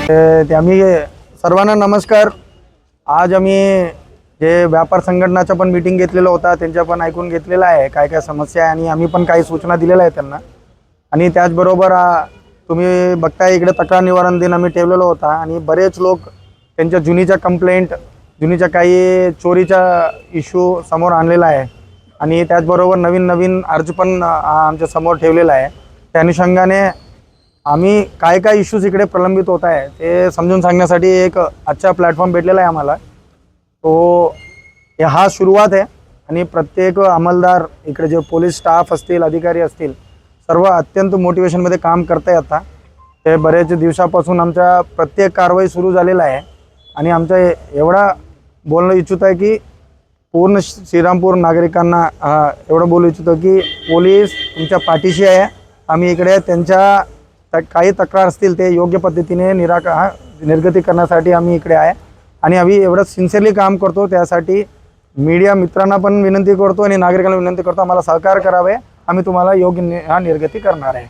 ते आम्ही सर्वांना नमस्कार। आज आम्ही जे व्यापार संघटनाचा पण मीटिंग घेतलेला होता त्यांच्या पण ऐकून घेतलेला आहे काय काय समस्या आहे आणि आम्ही पण काही सूचना दिलेल्या आहेत त्यांना। आणि त्याचबरोबर तुम्ही बघताय इकडे तक्रार निवारण दिन आम्ही ठेवलेला होता आणि बरेच लोक त्यांच्या जुनीच्या कंप्लेंट जुनीच्या काही चोरीचा इश्यू समोर आणलेला आहे आणि त्याचबरोबर नवीन अर्ज पण आमच्या समोर ठेवलेला आहे। त्या अनुषंगाने आम्ही काय काय इश्यूज इकडे प्रलंबित होत आहे ते समजून सांगण्यासाठी एक अच्छा प्लॅटफॉर्म भेटलेला आहे आम्हाला। तो हा सुरुवात आहे आणि प्रत्येक अंमलदार इकडे जे पोलीस स्टाफ असतील अधिकारी असतील सर्व अत्यंत मोटिवेशनमध्ये काम करताय। आता ते बरेच दिवसापासून आमच्या प्रत्येक कारवाई सुरू झालेला आहे आणि आमचा एवढा बोलणं इच्छित आहे की पूर्ण श्रीरामपूर नागरिकांना एवढं बोलू इच्छितो की पोलीस तुमच्या पाठीशी आहे। आम्ही इकडे त्यांच्या काही तक्रार असतील ते योग्य पद्धतीने निर्गती करण्यासाठी आम्ही इकडे आहे आणि आम्ही एवढं सिन्सिअरली काम करतो। त्यासाठी मीडिया मित्रांना पण विनंती करतो आणि नागरिकांना विनंती करतो आम्हाला सहकार्य करावे। आम्ही तुम्हाला योग्य निर्गती करणार आहे।